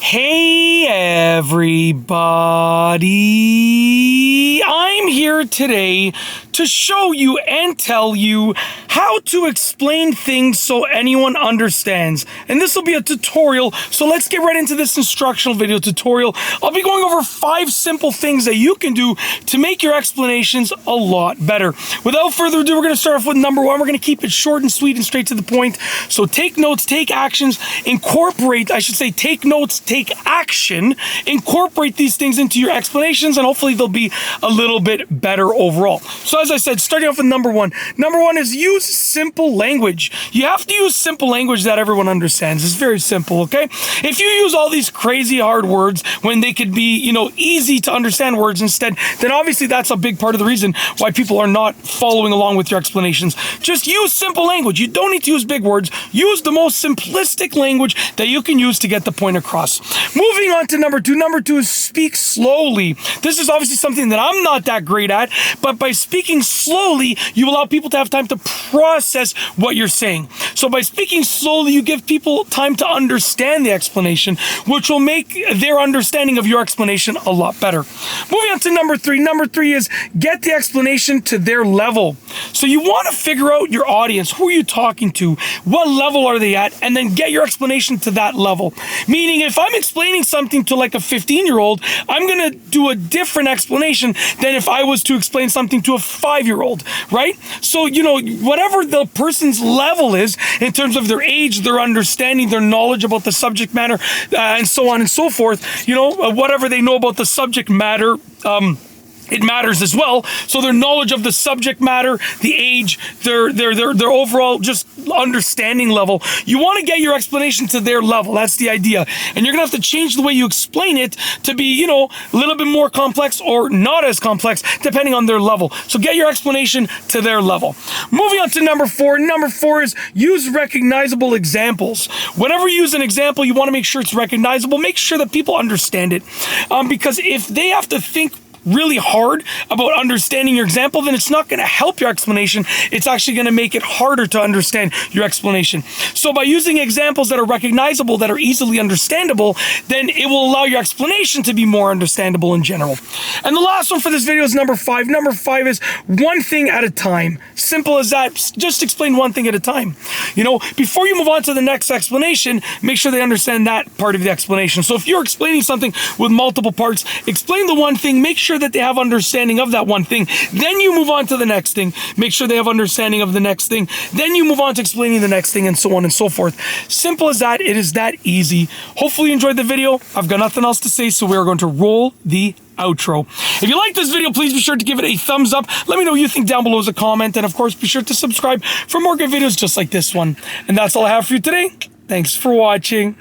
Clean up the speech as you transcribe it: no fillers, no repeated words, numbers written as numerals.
Hey everybody, I'm here today to show you and tell you how to explain things so anyone understands. And this will be a tutorial, so let's get right into this instructional video tutorial. I'll be going over 5 simple things that you can do to make your explanations a lot better. Without further ado, we're going to start off with number 1. We're going to keep it short and sweet and straight to the point. So take notes, take actions, take notes, take action, incorporate these things into your explanations, and hopefully they'll be a little bit better overall. So as I said, starting off with number 1. Number 1 is use simple language. You have to use simple language that everyone understands. It's very simple, okay? If you use all these crazy hard words when they could be, easy to understand words instead, then obviously that's a big part of the reason why people are not following along with your explanations. Just use simple language. You don't need to use big words. Use the most simplistic language that you can use to get the point across. Moving on to number 2. Number 2 is speak slowly. This is obviously something that I'm not that great at, but by speaking slowly, you allow people to have time to process what you're saying. So by speaking slowly, you give people time to understand the explanation, which will make their understanding of your explanation a lot better. Moving on to number 3. Number 3 is get the explanation to their level. So you want to figure out your audience. Who are you talking to? What level are they at? And then get your explanation to that level. Meaning, if I'm explaining something to like a 15-year-old, I'm going to do a different explanation than if I was to explain something to a 5-year-old, right? So, whatever the person's level is in terms of their age, their understanding, their knowledge about the subject matter, and so on and so forth, whatever they know about the subject matter, it matters as well. So their knowledge of the subject matter, the age, their overall just understanding level. You want to get your explanation to their level. That's the idea. And you're going to have to change the way you explain it to be, a little bit more complex or not as complex depending on their level. So get your explanation to their level. Moving on to number 4. Number 4 is use recognizable examples. Whenever you use an example, you want to make sure it's recognizable. Make sure that people understand it. Because if they have to think really hard about understanding your example, then it's not going to help your explanation. It's actually going to make it harder to understand your explanation. So by using examples that are recognizable, that are easily understandable, then it will allow your explanation to be more understandable in general. And the last one for this video is number 5. Number 5 is one thing at a time. Simple as that. Just explain one thing at a time. Before you move on to the next explanation, make sure they understand that part of the explanation. So if you're explaining something with multiple parts, explain the one thing, make sure that they have understanding of that one thing. Then you move on to the next thing. Make sure they have understanding of the next thing. Then you move on to explaining the next thing, and so on and so forth. Simple as that. It is that easy. Hopefully you enjoyed the video. I've got nothing else to say, so we are going to roll the outro. If you like this video, please be sure to give it a thumbs up. Let me know what you think down below as a comment. And of course, be sure to subscribe for more good videos just like this one. And that's all I have for you today. Thanks for watching.